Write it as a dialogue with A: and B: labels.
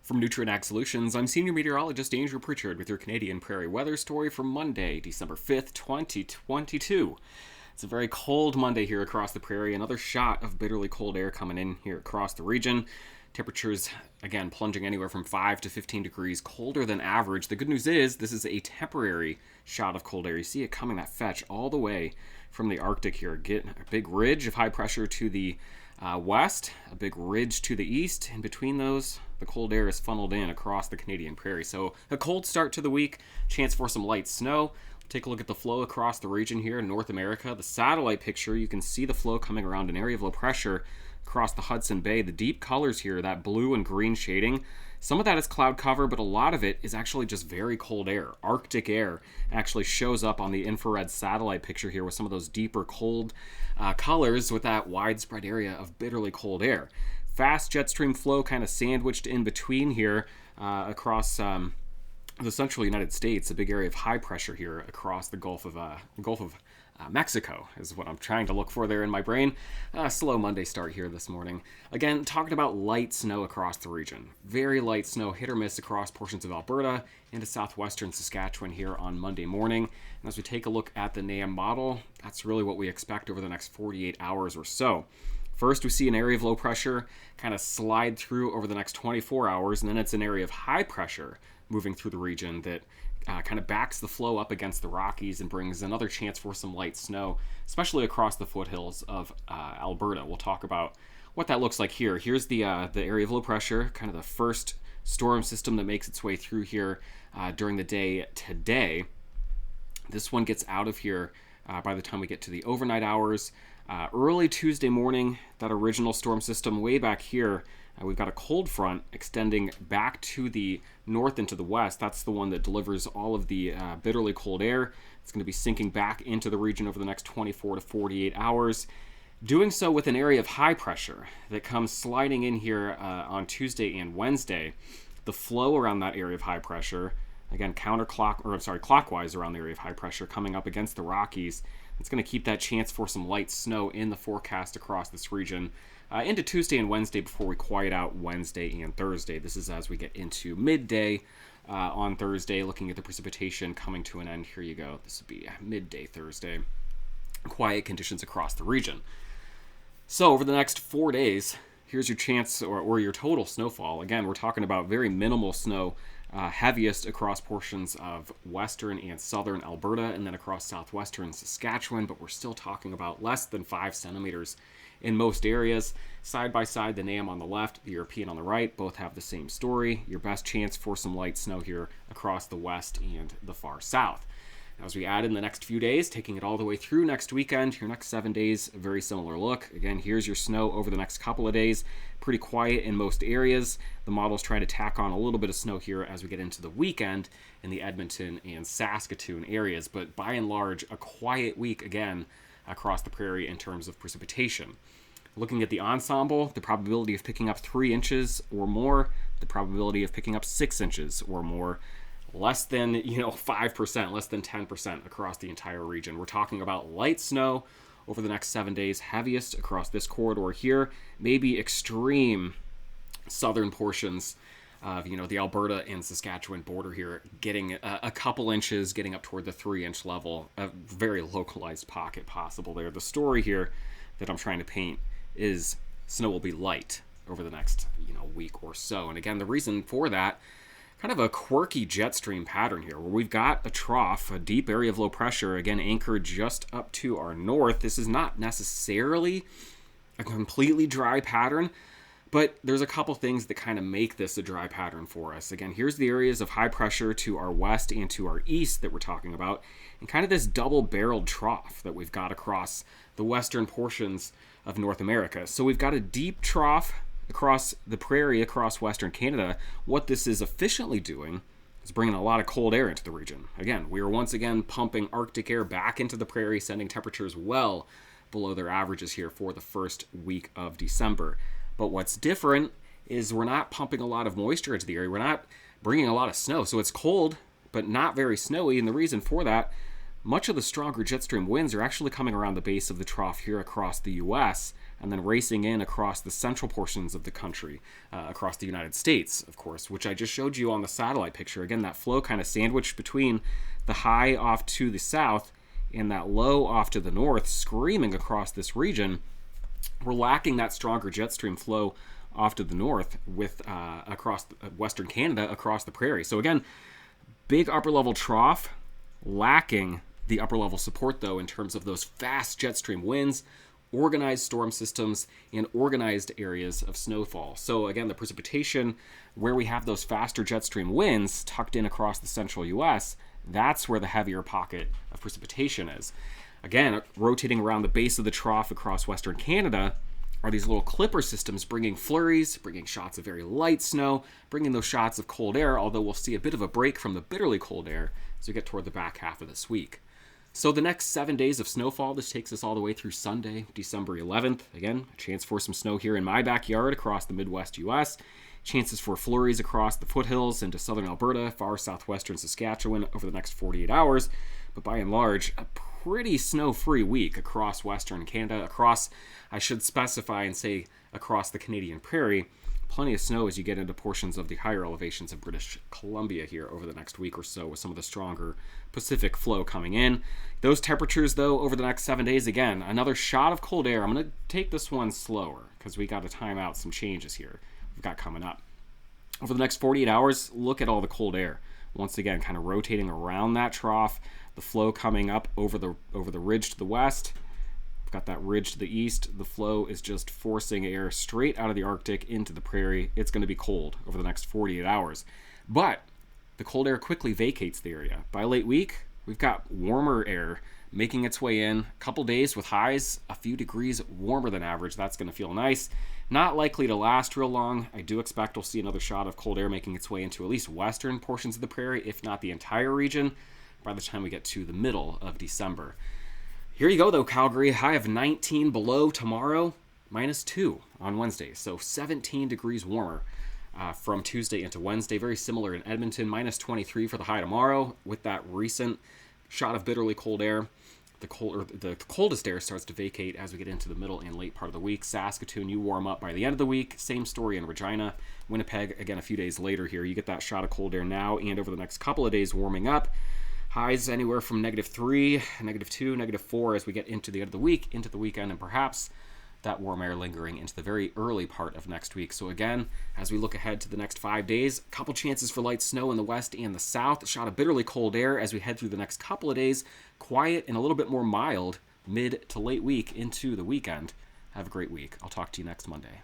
A: From Nutrient Ag Solutions, I'm Senior Meteorologist Andrew Pritchard with your Canadian Prairie weather story for Monday, December 5th, 2022. It's a very cold Monday here across the prairie. Another shot of bitterly cold air coming in here across the region. Temperatures, again, plunging anywhere from 5 to 15 degrees colder than average. The good news is this is a temporary shot of cold air. You see it coming that fetch all the way from the Arctic here. Get a big ridge of high pressure to the west, a big ridge to the east. In between those, the cold air is funneled in across the Canadian prairie. So a cold start to the week, chance for some light snow. Take a look at the flow across the region here in North America. The satellite picture, you can see the flow coming around an area of low pressure across the Hudson Bay. The deep colors here, that blue and green shading, some of that is cloud cover, but a lot of it is actually just very cold air. Arctic air actually shows up on the infrared satellite picture here with some of those deeper cold colors with that widespread area of bitterly cold air. Fast jet stream flow kind of sandwiched in between here across the central United States. A big area of high pressure here across the Gulf of Mexico is what I'm trying to look for there in my brain. Slow Monday start here this morning. Again, talking about light snow across the region. Very light snow, hit or miss across portions of Alberta into southwestern Saskatchewan here on Monday morning. And as we take a look at the NAM model, that's really what we expect over the next 48 hours or so. First, we see an area of low pressure kind of slide through over the next 24 hours, and then it's an area of high pressure moving through the region that kind of backs the flow up against the Rockies and brings another chance for some light snow, especially across the foothills of Alberta. We'll talk about what that looks like here. Here's the area of low pressure, kind of the first storm system that makes its way through here during the day today. This one gets out of here by the time we get to the overnight hours. Early Tuesday morning, that original storm system way back here, we've got a cold front extending back to the north and to the west. That's the one that delivers all of the bitterly cold air. It's going to be sinking back into the region over the next 24 to 48 hours. Doing so with an area of high pressure that comes sliding in here on Tuesday and Wednesday. The flow around that area of high pressure, again, clockwise around the area of high pressure coming up against the Rockies. It's going to keep that chance for some light snow in the forecast across this region into Tuesday and Wednesday before we quiet out Wednesday and Thursday. This is as we get into midday on Thursday, looking at the precipitation coming to an end. Here you go. This would be midday Thursday. Quiet conditions across the region. So over the next 4 days, here's your chance or your total snowfall. Again, we're talking about very minimal snow. Heaviest across portions of western and southern Alberta and then across southwestern Saskatchewan, but we're still talking about less than 5 centimeters in most areas. Side by side, the NAM on the left, the European on the right, both have the same story. Your best chance for some light snow here across the west and the far south. As we add in the next few days, taking it all the way through next weekend, your next 7 days, a very similar look. Again, here's your snow over the next couple of days. Pretty quiet in most areas. The model's trying to tack on a little bit of snow here as we get into the weekend in the Edmonton and Saskatoon areas. But by and large, a quiet week again across the prairie in terms of precipitation. Looking at the ensemble, the probability of picking up 3 inches or more, the probability of picking up 6 inches or more, less than 5%, less than 10% across the entire region. We're talking about light snow over the next 7 days, heaviest across this corridor here, maybe extreme southern portions of the Alberta and Saskatchewan border here, getting a couple inches, getting up toward the 3-inch level, a very localized pocket possible there. The story here that I'm trying to paint is snow will be light over the next week or so. And again, the reason for that, kind of a quirky jet stream pattern here where we've got a trough, a deep area of low pressure, again anchored just up to our north. This is not necessarily a completely dry pattern, but there's a couple things that kind of make this a dry pattern for us. Again, here's the areas of high pressure to our west and to our east that we're talking about, and kind of this double-barreled trough that we've got across the western portions of North America. So we've got a deep trough across the prairie, across Western Canada. What this is efficiently doing is bringing a lot of cold air into the region. Again, we are once again pumping Arctic air back into the prairie, sending temperatures well below their averages here for the first week of December. But what's different is we're not pumping a lot of moisture into the area. We're not bringing a lot of snow. So it's cold, but not very snowy. And the reason for that, much of the stronger jet stream winds are actually coming around the base of the trough here across the U.S. and then racing in across the central portions of the country, across the United States, of course, which I just showed you on the satellite picture. Again, that flow kind of sandwiched between the high off to the south and that low off to the north, screaming across this region. We're lacking that stronger jet stream flow off to the north with across Western Canada, across the prairie. So again, big upper level trough, lacking the upper level support though in terms of those fast jet stream winds, organized storm systems, and organized areas of snowfall. So again, the precipitation where we have those faster jet stream winds tucked in across the central US, that's where the heavier pocket of precipitation is. Again, rotating around the base of the trough across Western Canada are these little clipper systems bringing flurries, bringing shots of very light snow, bringing those shots of cold air, although we'll see a bit of a break from the bitterly cold air as we get toward the back half of this week. So the next 7 days of snowfall, this takes us all the way through Sunday, December 11th. Again, a chance for some snow here in my backyard across the Midwest U.S., chances for flurries across the foothills into southern Alberta, far southwestern Saskatchewan over the next 48 hours. But by and large, a pretty snow-free week across Western Canada, across, I should specify and say, across the Canadian Prairie. Plenty of snow as you get into portions of the higher elevations of British Columbia here over the next week or so, with some of the stronger Pacific flow coming in. Those temperatures, though, over the next 7 days, again, another shot of cold air. I'm going to take this one slower because we got to time out some changes here we've got coming up. Over the next 48 hours, look at all the cold air. Once again, kind of rotating around that trough, the flow coming up over the ridge to the west. We've got that ridge to the east. The flow is just forcing air straight out of the Arctic into the prairie. It's going to be cold over the next 48 hours. But the cold air quickly vacates the area. By late week, we've got warmer air making its way in. A couple days with highs a few degrees warmer than average. That's going to feel nice. Not likely to last real long. I do expect we'll see another shot of cold air making its way into at least western portions of the prairie, if not the entire region, by the time we get to the middle of December. Here you go, though, Calgary. High of 19 below tomorrow, -2 on Wednesday. So 17 degrees warmer from Tuesday into Wednesday. Very similar in Edmonton, -23 for the high tomorrow with that recent shot of bitterly cold air. The coldest air starts to vacate as we get into the middle and late part of the week. Saskatoon, you warm up by the end of the week. Same story in Regina. Winnipeg, again, a few days later here. You get that shot of cold air now and over the next couple of days warming up. Highs anywhere from -3, -2, -4 as we get into the end of the week, into the weekend, and perhaps that warm air lingering into the very early part of next week. So again, as we look ahead to the next 5 days, a couple chances for light snow in the west and the south. A shot of bitterly cold air as we head through the next couple of days. Quiet and a little bit more mild mid to late week into the weekend. Have a great week. I'll talk to you next Monday.